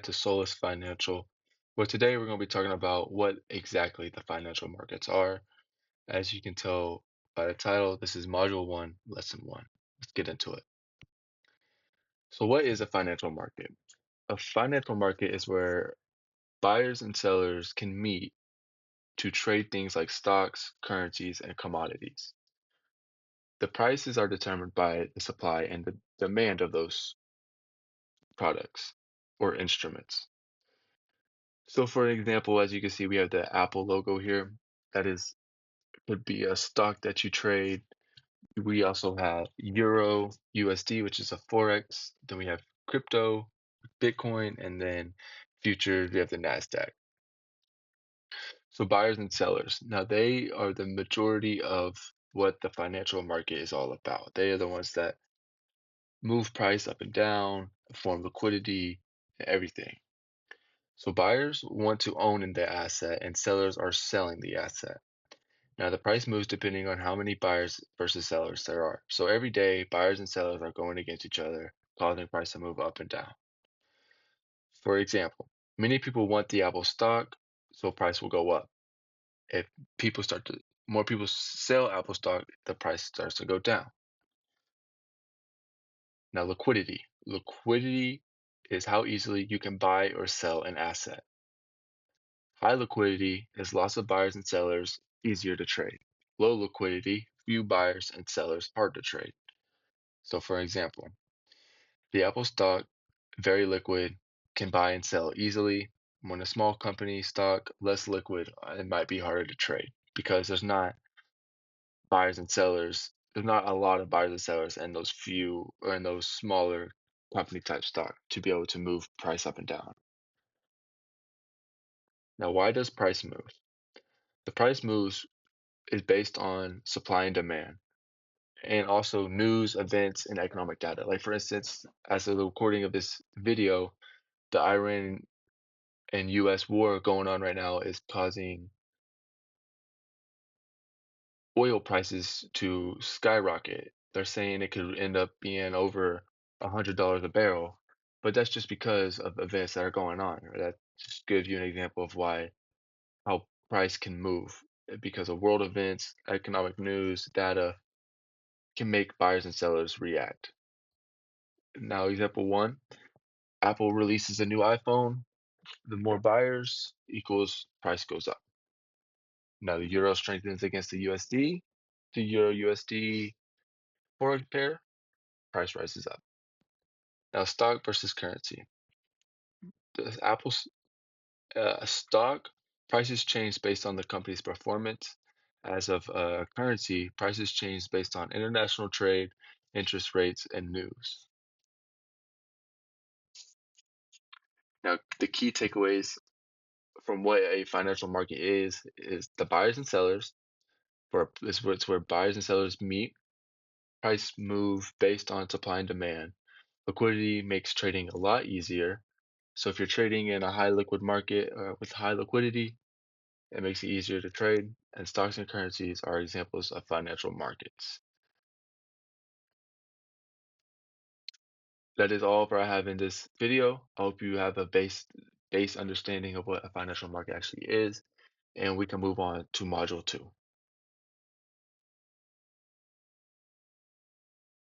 To Solus Financial, where today we're going to be talking about what exactly the financial markets are. As you can tell by the title, this is Module 1, Lesson 1. Let's get into it. So what is a financial market? A financial market is where buyers and sellers can meet to trade things like stocks, currencies, and commodities. The prices are determined by the supply and the demand of those products or instruments. So for example, as you can see, we have the Apple logo here. That is could be a stock that you trade. We also have Euro USD, which is a Forex. Then we have crypto, Bitcoin, and then futures, we have the NASDAQ. So buyers and sellers. Now they are the majority of what the financial market is all about. They are the ones that move price up and down, form liquidity, and everything. So buyers want to own in the asset and sellers are selling the asset. Now, the price moves depending on how many buyers versus sellers there are. So every day, buyers and sellers are going against each other, causing price to move up and down. For example, many people want the Apple stock, so price will go up. If more people sell Apple stock, the price starts to go down. Now, liquidity. Liquidity is how easily you can buy or sell an asset. High liquidity is lots of buyers and sellers, easier to trade. Low liquidity, few buyers and sellers, hard to trade. So for example, the Apple stock, very liquid, can buy and sell easily. When a small company stock, less liquid, it might be harder to trade because there's not buyers and sellers. There's not a lot of buyers and sellers in those few or in those smaller company type stock to be able to move price up and down. Now, why does price move? The price moves is based on supply and demand, and also news, events, and economic data. Like for instance, as of the recording of this video, the Iran and US war going on right now is causing oil prices to skyrocket. They're saying it could end up being over $100 a barrel, but that's just because of events that are going on. That just gives you an example of why how price can move because of world events, economic news, data can make buyers and sellers react. Now, example one, Apple releases a new iPhone. The more buyers equals price goes up. Now the euro strengthens against the USD. The euro USD forex pair, price rises up. Now stock versus currency. The Apple's stock prices change based on the company's performance. As of currency, prices change based on international trade, interest rates, and news. Now the key takeaways from what a financial market is the buyers and sellers. It's where buyers and sellers meet. Price move based on supply and demand. Liquidity makes trading a lot easier. So if you're trading in a high liquid market with high liquidity, it makes it easier to trade. And stocks and currencies are examples of financial markets. That is all I have in this video. I hope you have a base understanding of what a financial market actually is, and we can move on to module 2.